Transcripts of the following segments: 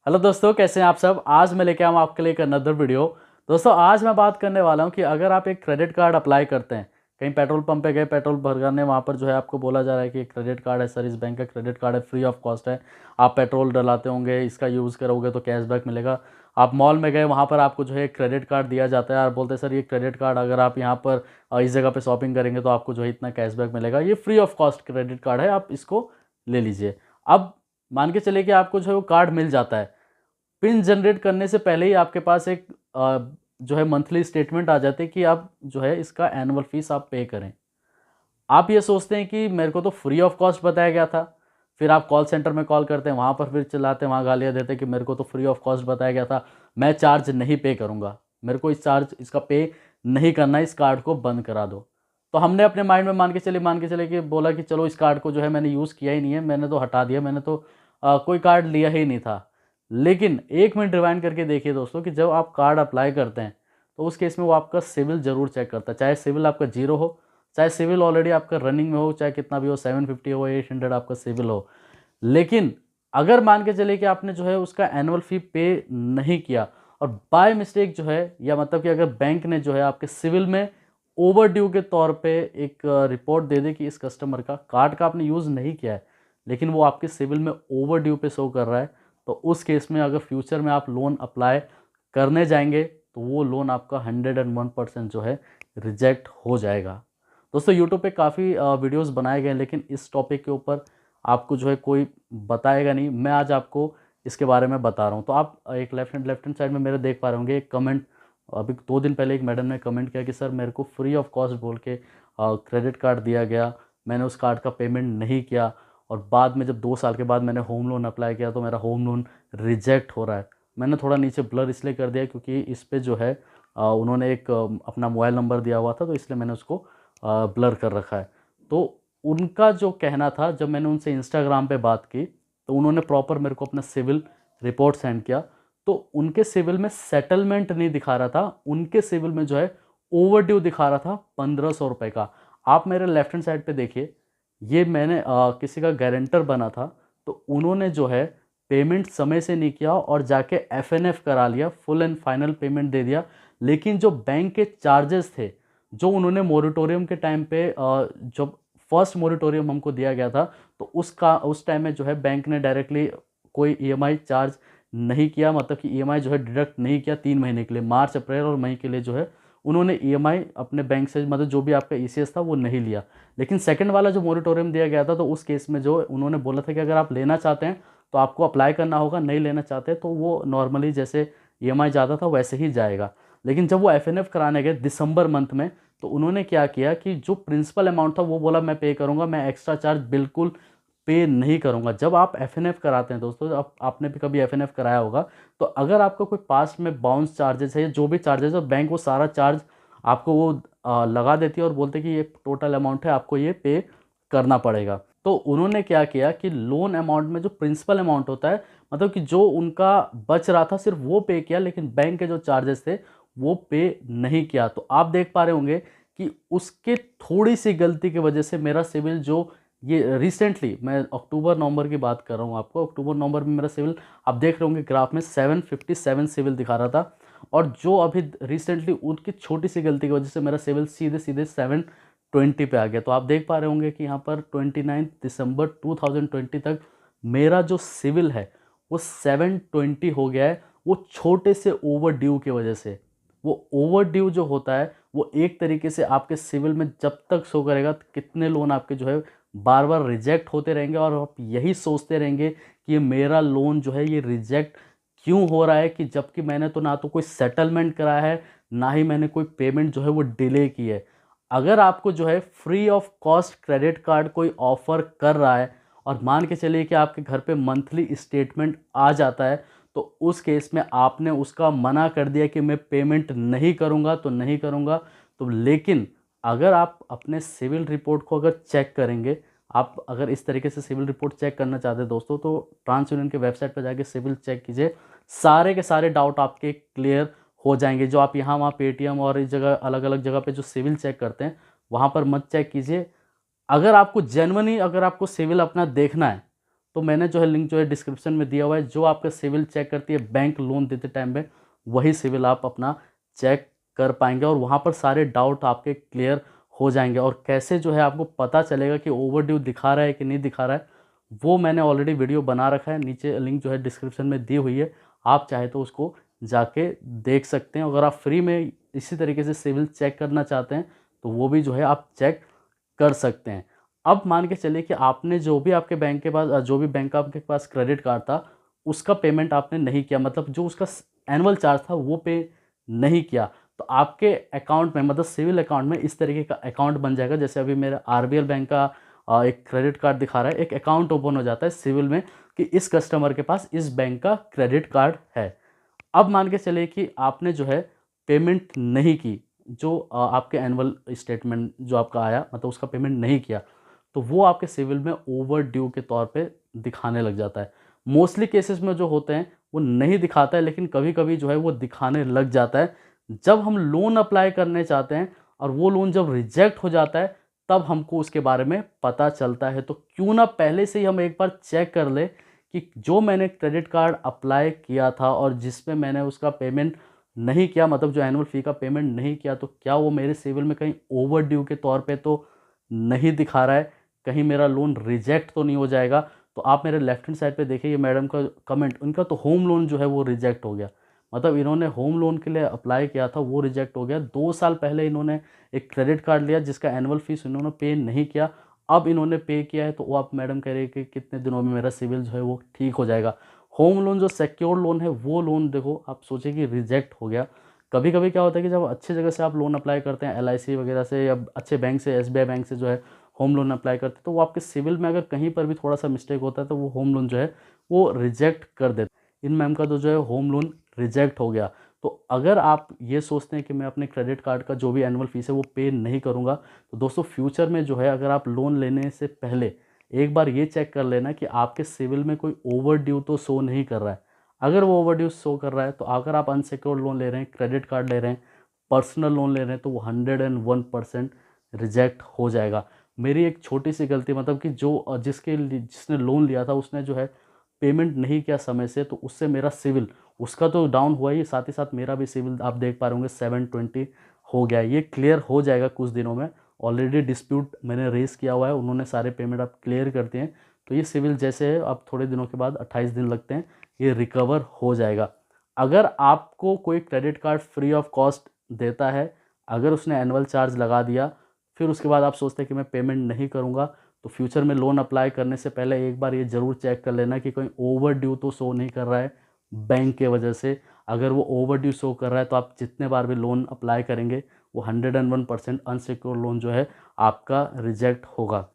Hello दोस्तों, कैसे हैं आप सब। आज मैं लेके आया हूँ आपके लिए एक अनदर वीडियो। दोस्तों, आज मैं बात करने वाला हूँ कि अगर आप एक क्रेडिट कार्ड अप्लाई करते हैं, कहीं पेट्रोल पंप पे गए, पेट्रोल भरवाने, वहाँ पर जो है आपको बोला जा रहा है कि क्रेडिट कार्ड है सर, इस बैंक का क्रेडिट कार्ड है, फ्री ऑफ कॉस्ट है, आप पेट्रोल डलाते होंगे, इसका यूज़ करोगे तो कैशबैक मिलेगा। आप मॉल में गए, वहाँ पर आपको जो है क्रेडिट कार्ड दिया जाता है और बोलते हैं सर ये क्रेडिट कार्ड अगर आप यहाँ पर इस जगह पर शॉपिंग करेंगे तो आपको जो है इतना कैशबैक मिलेगा, ये free of cost credit card है, आप इसको ले लीजिए। अब मान के चलिए कि आपको जो है वो कार्ड मिल जाता है। पिन जनरेट करने से पहले ही आपके पास एक जो है मंथली स्टेटमेंट आ जाती है कि आप जो है इसका एनुअल फीस आप पे करें। आप ये सोचते हैं कि मेरे को तो फ्री ऑफ कॉस्ट बताया गया था। फिर आप कॉल सेंटर में कॉल करते हैं, वहाँ पर फिर चिल्लाते हैं, वहाँ गालियाँ देते हैं कि मेरे को तो फ्री ऑफ कॉस्ट बताया गया था, मैं चार्ज नहीं पे करूँगा, मेरे को इसका पे नहीं करना है, इस कार्ड को बंद करा दो। तो हमने अपने माइंड में मान के चले कि बोला कि चलो इस कार्ड को जो है मैंने यूज़ किया ही नहीं है, मैंने तो हटा दिया, मैंने तो कोई कार्ड लिया ही नहीं था। लेकिन एक मिनट रिवाइंड करके देखिए दोस्तों कि जब आप कार्ड अप्लाई करते हैं तो उस केस में वो आपका सिविल ज़रूर चेक करता है, चाहे सिविल आपका जीरो हो, चाहे सिविल ऑलरेडी आपका रनिंग में हो, चाहे कितना भी हो, 750 हो, 800 आपका सिविल हो। लेकिन अगर मान के चलिए कि आपने जो है उसका एनुअल फ़ी पे नहीं किया और बाय मिस्टेक जो है, या मतलब कि अगर बैंक ने जो है आपके सिविल में ओवर ड्यू के तौर पे एक रिपोर्ट दे दे कि इस कस्टमर का कार्ड का आपने यूज़ नहीं किया है, लेकिन वो आपके सिविल में ओवर ड्यू पे शो कर रहा है, तो उस केस में अगर फ्यूचर में आप लोन अप्लाई करने जाएंगे तो वो लोन आपका 101% जो है रिजेक्ट हो जाएगा। दोस्तों, यूट्यूब पे काफ़ी वीडियोस बनाए गए हैं, लेकिन इस टॉपिक के ऊपर आपको जो है कोई बताएगा नहीं। मैं आज आपको इसके बारे में बता रहा हूँ। तो आप एक लेफ्ट हैंड साइड में मेरे देख पा रहे होंगे एक कमेंट। अभी 2 दिन पहले एक मैडम ने कमेंट किया कि सर मेरे को फ्री ऑफ कॉस्ट बोल के क्रेडिट कार्ड दिया गया, मैंने उस कार्ड का पेमेंट नहीं किया और बाद में जब 2 साल के बाद मैंने होम लोन अप्लाई किया तो मेरा होम लोन रिजेक्ट हो रहा है। मैंने थोड़ा नीचे ब्लर इसलिए कर दिया क्योंकि इस पे जो है उन्होंने एक अपना मोबाइल नंबर दिया हुआ था, तो इसलिए मैंने उसको ब्लर कर रखा है। तो उनका जो कहना था, जब मैंने उनसे इंस्टाग्राम पे बात की तो उन्होंने प्रॉपर मेरे को अपना सिविल रिपोर्ट सेंड किया, तो उनके सिविल में सेटलमेंट नहीं दिखा रहा था, उनके सिविल में जो है ओवर ड्यू दिखा रहा था 1500 रुपये का। आप मेरे लेफ्ट हैंड साइड पे देखिए, ये मैंने किसी का गारंटर बना था, तो उन्होंने जो है पेमेंट समय से नहीं किया और जाके एफएनएफ करा लिया, फुल एंड फाइनल पेमेंट दे दिया। लेकिन जो बैंक के चार्जेस थे, जो उन्होंने मोरेटोरियम के टाइम पे जब फर्स्ट मोरेटोरियम हमको दिया गया था, तो उस टाइम में जो है बैंक ने डायरेक्टली कोई ईएमआई चार्ज नहीं किया, मतलब कि ईएमआई जो है डिडक्ट नहीं किया 3 महीने के लिए, मार्च अप्रैल और मई के लिए जो है उन्होंने ईएमआई अपने बैंक से, मतलब जो भी आपका ईसीएस था वो नहीं लिया। लेकिन सेकंड वाला जो मोरेटोरियम दिया गया था, तो उस केस में जो उन्होंने बोला था कि अगर आप लेना चाहते हैं तो आपको अप्लाई करना होगा, नहीं लेना चाहते तो वो नॉर्मली जैसे ईएमआई जाता था वैसे ही जाएगा। लेकिन जब वो एफएनएफ कराने गए दिसंबर मंथ में, तो उन्होंने क्या किया कि जो प्रिंसिपल अमाउंट था वो बोला मैं पे करूँगा, मैं एक्स्ट्रा चार्ज बिल्कुल पे नहीं करूँगा। जब आप एफएनएफ कराते हैं दोस्तों, आप आपने भी कभी एफएनएफ कराया होगा, तो अगर आपका कोई पास्ट में बाउंस चार्जेस है या जो भी चार्जेस है, बैंक वो सारा चार्ज आपको वो लगा देती है और बोलते हैं कि ये टोटल अमाउंट है, आपको ये पे करना पड़ेगा। तो उन्होंने क्या किया कि लोन अमाउंट में जो प्रिंसिपल अमाउंट होता है, मतलब कि जो उनका बच रहा था सिर्फ वो पे किया, लेकिन बैंक के जो चार्जेस थे वो पे नहीं किया। तो आप देख पा रहे होंगे कि उसके थोड़ी सी गलती की वजह से मेरा सिविल जो ये रिसेंटली, मैं अक्टूबर नवंबर की बात कर रहा हूँ आपको, अक्टूबर नवंबर में मेरा सिविल आप देख रहे होंगे ग्राफ में 757 सिविल दिखा रहा था, और जो अभी रिसेंटली उनकी छोटी सी गलती की वजह से मेरा सिविल सीधे सीधे 720 पे आ गया। तो आप देख पा रहे होंगे कि यहाँ पर 29 दिसंबर 2020 तक मेरा जो सिविल है वो 720 हो गया है, वो छोटे से ओवर ड्यू की वजह से। वो ओवर ड्यू जो होता है वो एक तरीके से आपके सिविल में जब तक शो करेगा तो कितने लोन आपके जो है बार बार रिजेक्ट होते रहेंगे, और आप यही सोचते रहेंगे कि ये मेरा लोन जो है ये रिजेक्ट क्यों हो रहा है, कि जबकि मैंने तो ना तो कोई सेटलमेंट कराया है, ना ही मैंने कोई पेमेंट जो है वो डिले की है। अगर आपको जो है free of cost credit card कोई ऑफ़र कर रहा है और मान के चलिए कि आपके घर पे मंथली स्टेटमेंट आ जाता है, तो उस केस में आपने उसका मना कर दिया कि मैं पेमेंट नहीं करूँगा तो नहीं करूँगा। तो लेकिन अगर आप अपने सिविल रिपोर्ट को अगर चेक करेंगे, आप अगर इस तरीके से सिविल रिपोर्ट चेक करना चाहते हैं दोस्तों, तो ट्रांस यूनियन के वेबसाइट पर जाके सिविल चेक कीजिए, सारे के सारे डाउट आपके क्लियर हो जाएंगे। जो आप यहाँ वहाँ पेटीएम और इस जगह अलग अलग जगह पे जो सिविल चेक करते हैं, वहाँ पर मत चेक कीजिए। अगर आपको जेन्युइनली अगर आपको सिविल अपना देखना है, तो मैंने जो है लिंक जो है डिस्क्रिप्शन में दिया हुआ है। जो आपका सिविल चेक करती है बैंक लोन देते टाइम में, वही सिविल आप अपना चेक कर पाएंगे और वहाँ पर सारे डाउट आपके क्लियर हो जाएंगे। और कैसे जो है आपको पता चलेगा कि ओवरड्यू दिखा रहा है कि नहीं दिखा रहा है, वो मैंने ऑलरेडी वीडियो बना रखा है, नीचे लिंक जो है डिस्क्रिप्शन में दी हुई है, आप चाहे तो उसको जाके देख सकते हैं। अगर आप फ्री में इसी तरीके से सिविल चेक करना चाहते हैं तो वो भी जो है आप चेक कर सकते हैं। अब मान के चलिए कि आपने जो भी आपके बैंक के पास जो भी बैंक का आपके पास क्रेडिट कार्ड था, उसका पेमेंट आपने नहीं किया, मतलब जो उसका एनुअल चार्ज था वो पे नहीं किया, तो आपके अकाउंट में मतलब सिविल अकाउंट में इस तरीके का अकाउंट बन जाएगा। जैसे अभी मेरा आरबीएल बैंक का एक क्रेडिट कार्ड दिखा रहा है, एक अकाउंट ओपन हो जाता है सिविल में कि इस कस्टमर के पास इस बैंक का क्रेडिट कार्ड है। अब मान के चलिए कि आपने जो है पेमेंट नहीं की, जो आपके एनुअल स्टेटमेंट जो आपका आया मतलब उसका पेमेंट नहीं किया, तो वो आपके सिविल में ओवर ड्यू के तौर पे दिखाने लग जाता है। मोस्टली केसेस में जो होते हैं वो नहीं दिखाता है, लेकिन कभी कभी जो है वो दिखाने लग जाता है। जब हम लोन अप्लाई करने चाहते हैं और वो लोन जब रिजेक्ट हो जाता है, तब हमको उसके बारे में पता चलता है। तो क्यों ना पहले से ही हम एक बार चेक कर ले कि जो मैंने क्रेडिट कार्ड अप्लाई किया था और जिसमें मैंने उसका पेमेंट नहीं किया, मतलब जो एनुअल फ़ी का पेमेंट नहीं किया, तो क्या वो मेरे सिविल में कहीं ओवर ड्यू के तौर पे तो नहीं दिखा रहा है, कहीं मेरा लोन रिजेक्ट तो नहीं हो जाएगा। तो आप मेरे लेफ्ट हैंड साइड पे देखिए, ये मैडम का कमेंट, उनका तो होम लोन जो है वो रिजेक्ट हो गया। मतलब इन्होंने होम लोन के लिए अप्लाई किया था, वो रिजेक्ट हो गया। 2 साल पहले इन्होंने एक क्रेडिट कार्ड लिया जिसका एनुअल फीस इन्होंने पे नहीं किया, अब इन्होंने पे किया है, तो वो आप मैडम कह रहे हैं कि कितने दिनों में मेरा सिविल जो है वो ठीक हो जाएगा। होम लोन जो सिक्योर लोन है वो लोन देखो आप सोचिए कि रिजेक्ट हो गया। कभी कभी क्या होता है कि जब अच्छी जगह से आप लोन अप्लाई करते हैं एलआईसी वगैरह से या अच्छे बैंक से, एसबीआई बैंक से जो है होम लोन अप्लाई करते हैं, तो वो आपके सिविल में अगर कहीं पर भी थोड़ा सा मिस्टेक होता है तो वो होम लोन जो है वो रिजेक्ट कर देते। इन मैम का तो जो है होम लोन रिजेक्ट हो गया। तो अगर आप ये सोचते हैं कि मैं अपने क्रेडिट कार्ड का जो भी एनुअल फीस है वो पे नहीं करूँगा, तो दोस्तों फ्यूचर में जो है अगर आप लोन लेने से पहले एक बार ये चेक कर लेना कि आपके सिविल में कोई ओवर ड्यू तो शो नहीं कर रहा है। अगर वो ओवर ड्यू शो कर रहा है, तो अगर आप अनसिक्योर्ड लोन ले रहे हैं, क्रेडिट कार्ड ले रहे हैं, पर्सनल लोन ले रहे हैं, तो वो 101% रिजेक्ट हो जाएगा। मेरी एक छोटी सी गलती, मतलब कि जो जिसने लोन लिया था उसने जो है पेमेंट नहीं किया समय से, तो उससे मेरा सिविल, उसका तो डाउन हुआ ही, साथ ही साथ मेरा भी सिविल आप देख पा रहे होंगे 720 हो गया है। ये क्लियर हो जाएगा कुछ दिनों में, ऑलरेडी डिस्प्यूट मैंने रेज किया हुआ है, उन्होंने सारे पेमेंट आप क्लियर करते हैं, तो ये सिविल जैसे है अब थोड़े दिनों के बाद 28 दिन लगते हैं, ये रिकवर हो जाएगा। अगर आपको कोई credit card free of cost देता है, अगर उसने एनुअल चार्ज लगा दिया, फिर उसके बाद आप सोचते हैं कि मैं पेमेंट नहीं करूँगा, तो फ्यूचर में लोन अप्लाई करने से पहले एक बार ये ज़रूर चेक कर लेना कि कोई ओवर ड्यू तो शो नहीं कर रहा है बैंक के वजह से। अगर वो ओवर ड्यू शो कर रहा है तो आप जितने बार भी लोन अप्लाई करेंगे वो 101% अनसिक्योर लोन जो है आपका रिजेक्ट होगा।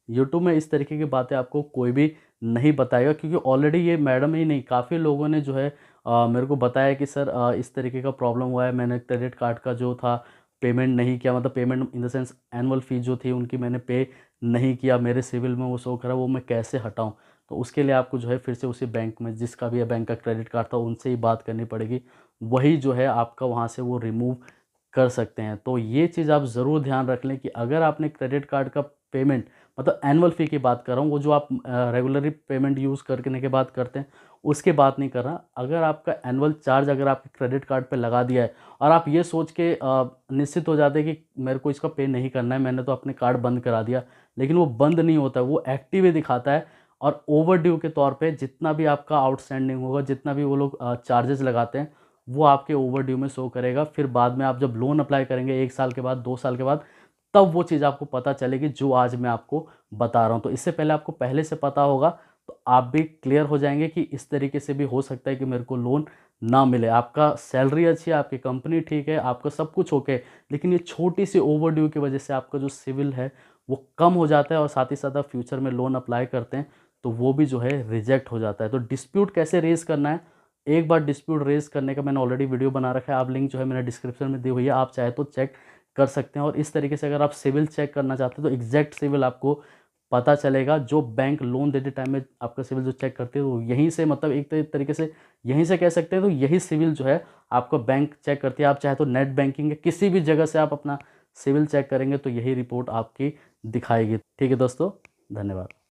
यूट्यूब में इस तरीके की बातें आपको कोई भी नहीं बताएगा, क्योंकि ऑलरेडी ये मैडम ही नहीं, काफ़ी लोगों ने जो है मेरे को बताया कि सर इस तरीके का प्रॉब्लम हुआ है, मैंने क्रेडिट कार्ड का जो था पेमेंट नहीं किया, मतलब payment in the sense annual fee जो थी उनकी मैंने पे नहीं किया, मेरे सिविल में वो शो करा, वो मैं कैसे हटाऊँ। तो उसके लिए आपको जो है फिर से उसी बैंक में, जिसका भी बैंक का क्रेडिट कार्ड था, उनसे ही बात करनी पड़ेगी, वही जो है आपका वहाँ से वो रिमूव कर सकते हैं। तो ये चीज़ आप ज़रूर ध्यान रख लें कि अगर आपने क्रेडिट कार्ड का पेमेंट, मतलब एनुअल फ़ी की बात कर रहा हूँ, वो जो आप रेगुलरली पेमेंट यूज़ करने के बाद करते हैं, उसकी बात नहीं कर रहा। अगर आपका एनुअल चार्ज अगर आपके क्रेडिट कार्ड पे लगा दिया है और आप ये सोच के निश्चित हो जाते हैं कि मेरे को इसका पे नहीं करना है, मैंने तो अपने कार्ड बंद करा दिया, लेकिन वो बंद नहीं होता, वो एक्टिव ही दिखाता है। और ओवर ड्यू के तौर पे जितना भी आपका आउटस्टैंडिंग होगा, जितना भी वो लोग चार्जेस लगाते हैं, वो आपके ओवर ड्यू में शो करेगा। फिर बाद में आप जब लोन अप्लाई करेंगे 1 साल के बाद, 2 साल के बाद, तब वो चीज़ आपको पता चलेगी जो आज मैं आपको बता रहा हूँ। तो इससे पहले आपको पहले से पता होगा तो आप भी क्लियर हो जाएंगे कि इस तरीके से भी हो सकता है कि मेरे को लोन ना मिले। आपका सैलरी अच्छी है, आपकी कंपनी ठीक है, आपका सब कुछ ओके, लेकिन ये छोटी सी ओवर ड्यू की वजह से आपका जो सिविल है वो कम हो जाता है, और साथ ही साथ आप फ्यूचर में लोन अप्लाई करते हैं तो वो भी जो है रिजेक्ट हो जाता है। तो डिस्प्यूट कैसे रेज़ करना है, एक बार डिस्प्यूट रेज़ करने का मैंने ऑलरेडी वीडियो बना रखा है, आप लिंक जो है मैंने डिस्क्रिप्शन में दी हुई है, आप चाहे तो चेक कर सकते हैं। और इस तरीके से अगर आप सिविल चेक करना चाहते हैं तो एग्जैक्ट सिविल आपको पता चलेगा। जो बैंक लोन देते टाइम में आपका सिविल जो चेक करते हैं तो यहीं से, मतलब एक तरीके से यहीं से कह सकते हैं, तो यही सिविल जो है आपका बैंक चेक करती है। आप चाहे तो नेट बैंकिंग या किसी भी जगह से आप अपना सिविल चेक करेंगे तो यही रिपोर्ट आपकी दिखाएगी। ठीक है दोस्तों, धन्यवाद।